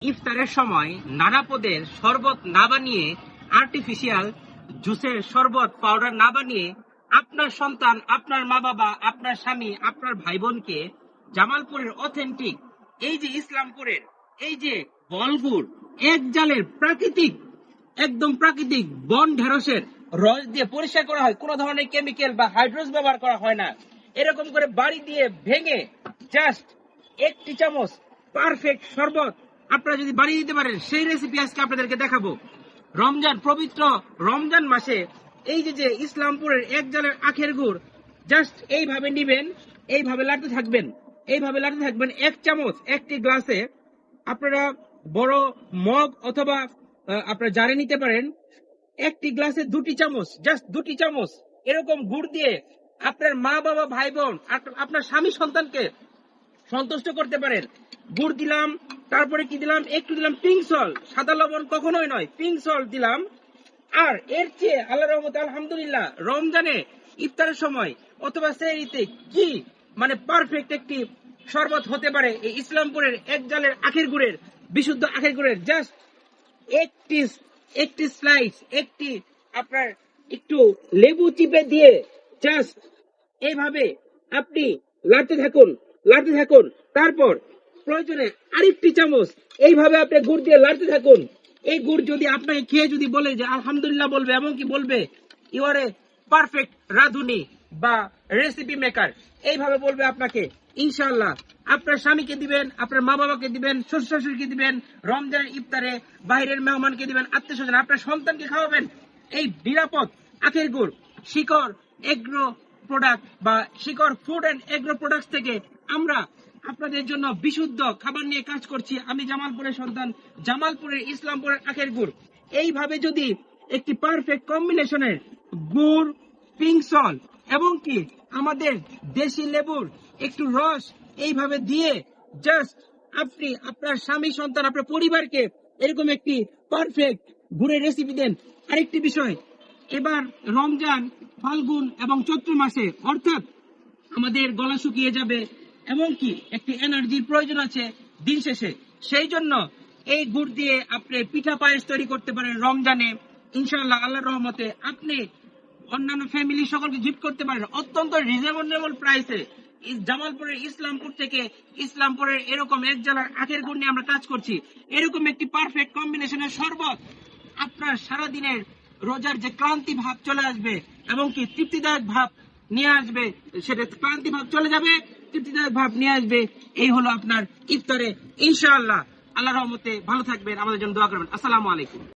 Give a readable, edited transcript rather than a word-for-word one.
ইফতারের সময় নানা পদের শরবত না বানিয়ে, আর্টিফিশিয়াল জুসের শরবত পাউডার না বানিয়ে আপনার সন্তান, আপনার মা বাবা, আপনার স্বামী, আপনার ভাই বোনকে জামালপুরের অথেন্টিক এই যে ইসলামপুরের এই যে বলগুড় এক জালের প্রাকৃতিক, একদম প্রাকৃতিক বন ঢেঁড়সের রস দিয়ে পরিষ্কার করা হয়, কোনো ধরনের কেমিক্যাল বা হাইড্রোজ ব্যবহার করা হয় না। এরকম করে বাড়ি দিয়ে ভেঙে জাস্ট একটি চামচ পারফেক্ট শরবত আপনারা যদি বানিয়ে দিতে পারেন, সেই রেসিপি আজকে আপনাদেরকে দেখাবো। রমজান, পবিত্র রমজান মাসে এই যে ইসলামপুরের এক জালের আখের গুড় জাস্ট এইভাবে নিবেন, এইভাবে লাড়তে থাকবেন, এইভাবে লাড়তে থাকবেন। এক চামচ একটি গ্লাসে, আপনারা বড় মগ অথবা আপনারা জারে নিতে পারেন। একটি গ্লাসে 2টি চামচ, জাস্ট 2টি চামচ এরকম গুড় দিয়ে আপনার মা বাবা, ভাই বোন, আপনার স্বামী সন্তানকে সন্তুষ্ট করতে পারেন। গুড় দিলাম, তারপরে কি দিলাম, একটু দিলাম পিঙ্ক সল্ট, সাদা লবণ কখনোই নয়, পিঙ্ক সল্ট দিলাম। আর এর চেয়ে আল্লাহর রহমতে আলহামদুলিল্লাহ রমজানে ইফতারের সময় অথবা সেহরিতে কি মানে পারফেক্ট একটি শরবত হতে পারে এই ইসলামপুরের এক জালের আখের গুড়ের, বিশুদ্ধ আখের গুড়ের। জাস্ট একটি স্লাইস, একটি আপনার একটু লেবু চিপে দিয়ে জাস্ট এইভাবে আপনি লাড়তে থাকুন, লাড়তে থাকুন। তারপর প্রয়োজনে আরেকটি চামচ এইভাবে আপনি গুড় দিয়ে লাড়তে থাকুন। এই গুড় যদি আপনাকে খেয়ে যদি বলে যে আলহামদুলিল্লাহ বলবে, এবং কি বলবে ইউ আর এ পারফেক্ট রাঁধুনি বা রেসিপি মেকার, এইভাবে বলবে আপনাকে। ইনশাআল্লাহ আপনার স্বামীকে দিবেন, আপনার মা বাবাকে দিবেন, শ্বশুর শাশুড়িকে দিবেন, রমজানের ইফতারে বাইরের মেহমানকে দিবেন, আত্মীয় স্বজন, আপনার সন্তানকে খাওয়াবেন এই নিরাপদ আখের গুড়। শিকড় এগ্রো প্রোডাক্ট বা শিকড় ফুড এন্ড এগ্রো প্রোডাক্টস থেকে আমরা আপনাদের জন্য বিশুদ্ধ খাবার নিয়ে কাজ করছি। আমি জামালপুরের সন্তান, জামালপুরের ইসলামপুরের আখের গুড়। এইভাবে যদি একটি পারফেক্ট কম্বিনেশনের গুড়, পিঙ্ক সল্ট এবং কি আমাদের দেশি লেবুর একটু রস এইভাবে দিয়ে জাস্ট আপনি আপনার স্বামী, সন্তান, আপনার পরিবারকে এরকম একটি পারফেক্ট গুড়ের রেসিপি দেন। আরেকটি বিষয়, এবার রমজান, ফাল্গুন এবং চৈত্র মাসে অর্থাৎ আমাদের গলা শুকিয়ে যাবে এবং কি একটি এনার্জির প্রয়োজন আছে দিন শেষে, সেই জন্য এই গুড় দিয়ে আপনি পিঠা পায়েস তৈরি করতে পারেন রমজানে। ইনশাআল্লাহ আল্লাহর রহমতে আপনি অন্যান্য ফ্যামিলি সকলকে গিফট করতে পারেন অত্যন্ত রিজনেবল প্রাইসে। জামালপুরের ইসলামপুর থেকে, ইসলামপুরের এরকম এক জেলার আখের গুড় নিয়ে আমরা কাজ করছি। এরকম একটি পারফেক্ট কম্বিনেশনের শরবত আপনার সারাদিনের রোজার যে ক্লান্তি ভাব চলে আসবে এবং কি তৃপ্তিদায়ক ভাব নিয়ে আসবে, সেটা ক্লান্তি ভাব চলে যাবে, তৃপ্তিদায়ক ভাব নিয়ে আসবে। এই হলো আপনার ইফতারে। ইনশাআল্লাহ আল্লাহর রহমতে ভালো থাকবেন, আমাদের জন্য দোয়া করবেন। আসসালামু আলাইকুম।